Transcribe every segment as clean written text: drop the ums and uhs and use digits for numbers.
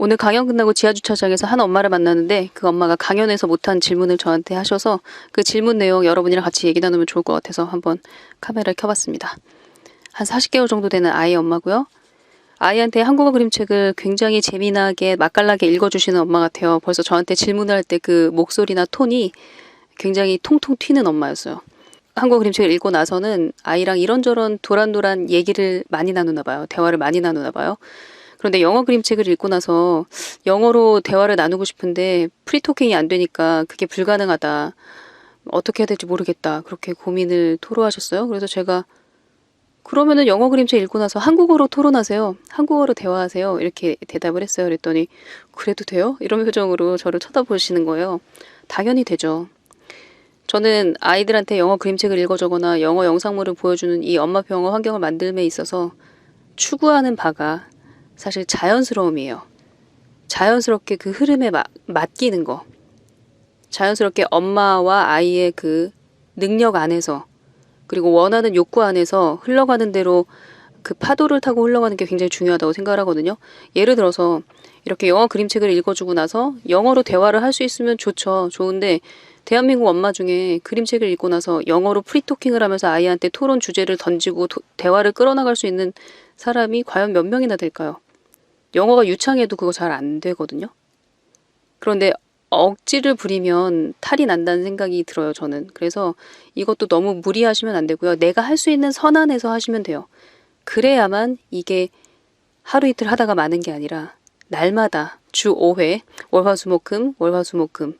오늘 강연 끝나고 지하주차장에서 한 엄마를 만났는데 그 엄마가 강연에서 못한 질문을 저한테 하셔서 그 질문 내용 여러분이랑 같이 얘기 나누면 좋을 것 같아서 한번 카메라를 켜봤습니다. 한 40개월 정도 되는 아이 엄마고요. 아이한테 한국어 그림책을 굉장히 재미나게 맛깔나게 읽어주시는 엄마 같아요. 벌써 저한테 질문을 할 때 그 목소리나 톤이 굉장히 통통 튀는 엄마였어요. 한국어 그림책을 읽고 나서는 아이랑 이런저런 도란도란 얘기를 많이 나누나 봐요. 대화를 많이 나누나 봐요. 그런데 영어 그림책을 읽고 나서 영어로 대화를 나누고 싶은데 프리토킹이 안 되니까 그게 불가능하다. 어떻게 해야 될지 모르겠다. 그렇게 고민을 토로하셨어요. 그래서 제가 그러면은 영어 그림책 읽고 나서 한국어로 토론하세요. 한국어로 대화하세요. 이렇게 대답을 했어요. 그랬더니 그래도 돼요? 이런 표정으로 저를 쳐다보시는 거예요. 당연히 되죠. 저는 아이들한테 영어 그림책을 읽어주거나 영어 영상물을 보여주는 이 엄마표 영어 환경을 만듦에 있어서 추구하는 바가 사실 자연스러움이에요. 자연스럽게 그 흐름에 맡기는 거. 자연스럽게 엄마와 아이의 그 능력 안에서 그리고 원하는 욕구 안에서 흘러가는 대로 그 파도를 타고 흘러가는 게 굉장히 중요하다고 생각을 하거든요. 예를 들어서 이렇게 영어 그림책을 읽어주고 나서 영어로 대화를 할 수 있으면 좋죠. 좋은데 대한민국 엄마 중에 그림책을 읽고 나서 영어로 프리토킹을 하면서 아이한테 토론 주제를 던지고 대화를 끌어나갈 수 있는 사람이 과연 몇 명이나 될까요? 영어가 유창해도 그거 잘 안 되거든요. 그런데 억지를 부리면 탈이 난다는 생각이 들어요, 저는. 그래서 이것도 너무 무리하시면 안 되고요. 내가 할 수 있는 선안에서 하시면 돼요. 그래야만 이게 하루 이틀 하다가 마는 게 아니라 날마다 주 5회 월화수목금 월화수목금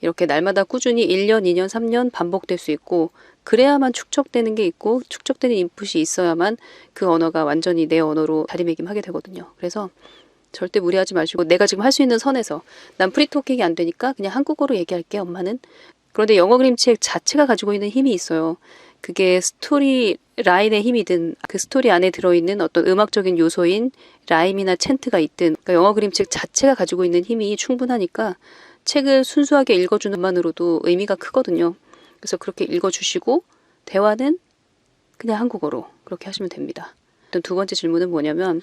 이렇게 날마다 꾸준히 1년, 2년, 3년 반복될 수 있고 그래야만 축적되는 게 있고 축적되는 인풋이 있어야만 그 언어가 완전히 내 언어로 자리매김하게 되거든요. 그래서 절대 무리하지 마시고 내가 지금 할 수 있는 선에서 난 프리토킹이 안 되니까 그냥 한국어로 얘기할게 엄마는. 그런데 영어 그림책 자체가 가지고 있는 힘이 있어요. 그게 스토리 라인의 힘이든 그 스토리 안에 들어있는 어떤 음악적인 요소인 라임이나 챈트가 있든 그러니까 영어 그림책 자체가 가지고 있는 힘이 충분하니까 책을 순수하게 읽어주는 것만으로도 의미가 크거든요. 그래서 그렇게 읽어주시고 대화는 그냥 한국어로 그렇게 하시면 됩니다. 두 번째 질문은 뭐냐면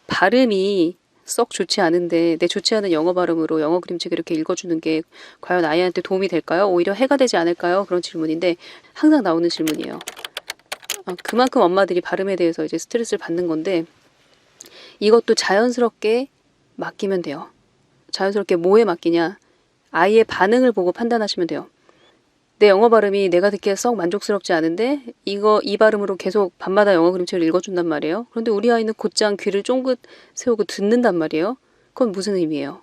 발음이 썩 좋지 않은데 내 좋지 않은 영어 발음으로 영어 그림책을 이렇게 읽어주는 게 과연 아이한테 도움이 될까요? 오히려 해가 되지 않을까요? 그런 질문인데 항상 나오는 질문이에요. 그만큼 엄마들이 발음에 대해서 이제 스트레스를 받는 건데 이것도 자연스럽게 맡기면 돼요. 자연스럽게 뭐에 맡기냐? 아이의 반응을 보고 판단하시면 돼요. 내 영어 발음이 내가 듣기에 썩 만족스럽지 않은데 이 발음으로 계속 밤마다 영어 그림책을 읽어준단 말이에요. 그런데 우리 아이는 곧장 귀를 쫑긋 세우고 듣는단 말이에요. 그건 무슨 의미예요?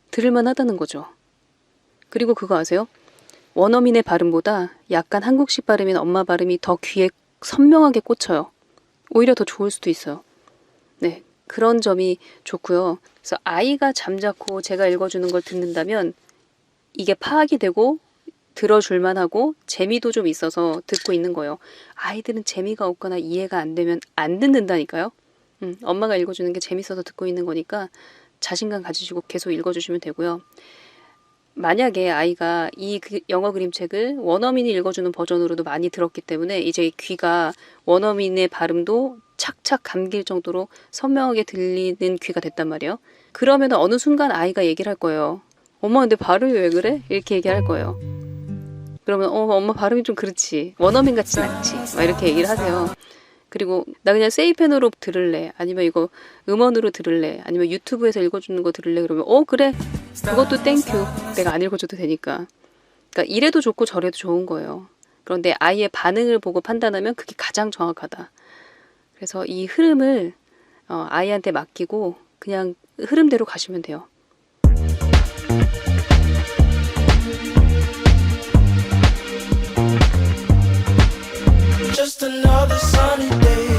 들을만 하다는 거죠. 그리고 그거 아세요? 원어민의 발음보다 약간 한국식 발음인 엄마 발음이 더 귀에 선명하게 꽂혀요. 오히려 더 좋을 수도 있어요. 네, 그런 점이 좋고요. 그래서 아이가 잠자코 제가 읽어주는 걸 듣는다면 이게 파악이 되고 들어줄만 하고 재미도 좀 있어서 듣고 있는 거예요. 아이들은 재미가 없거나 이해가 안 되면 안 듣는다니까요. 엄마가 읽어주는 게 재밌어서 듣고 있는 거니까 자신감 가지시고 계속 읽어주시면 되고요. 만약에 아이가 이 영어 그림책을 원어민이 읽어주는 버전으로도 많이 들었기 때문에 이제 귀가 원어민의 발음도 착착 감길 정도로 선명하게 들리는 귀가 됐단 말이에요. 그러면 어느 순간 아이가 얘기를 할 거예요. 엄마 근데 발음이 왜 그래? 이렇게 얘기할 거예요. 그러면 엄마 발음이 좀 그렇지. 원어민 같진 않지. 막 이렇게 얘기를 하세요. 그리고 나 그냥 세이펜으로 들을래. 아니면 이거 음원으로 들을래. 아니면 유튜브에서 읽어주는 거 들을래. 그러면 그래. 그것도 땡큐. 내가 안 읽어줘도 되니까. 그러니까 이래도 좋고 저래도 좋은 거예요. 그런데 아이의 반응을 보고 판단하면 그게 가장 정확하다. 그래서 이 흐름을 아이한테 맡기고 그냥 흐름대로 가시면 돼요. Just another sunny day.